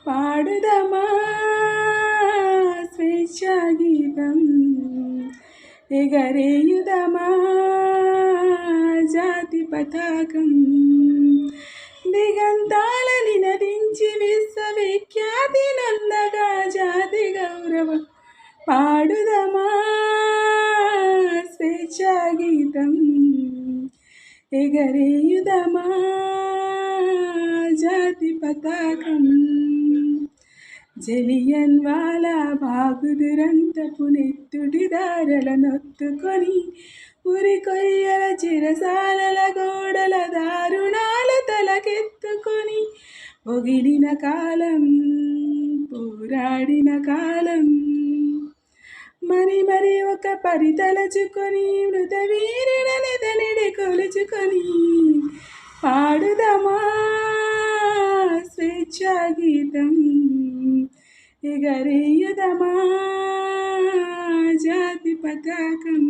పాడుదమా స్వేచ్ఛా గీతం, ఎగరేయుదమా జాతి పతాకం, దిగంతాలని నదించి విశ్వవిఖ్యాతి నందగా జాతి గౌరవం. పాడుదమా స్వేచ్ఛా గీతం, ఎగరేయుదమా జాతి పతాకం. జలియన్ వాలా బాగు దురంతపు నెత్తుడి దారల నొత్తుకొని, ఉరి కొయ్యల చిరసాలల గోడల దారుణాల తలకెత్తుకొని, పొగిడిన కాలం పోరాడిన కాలం, మరి మరి ఒక పరితలచుకొని మృత వీరుడనిదనిడి కొలుచుకొని, పాడుదమా స్వేచ్ఛా గీతం, ఎగరేయుదమా జాతి పతాకం.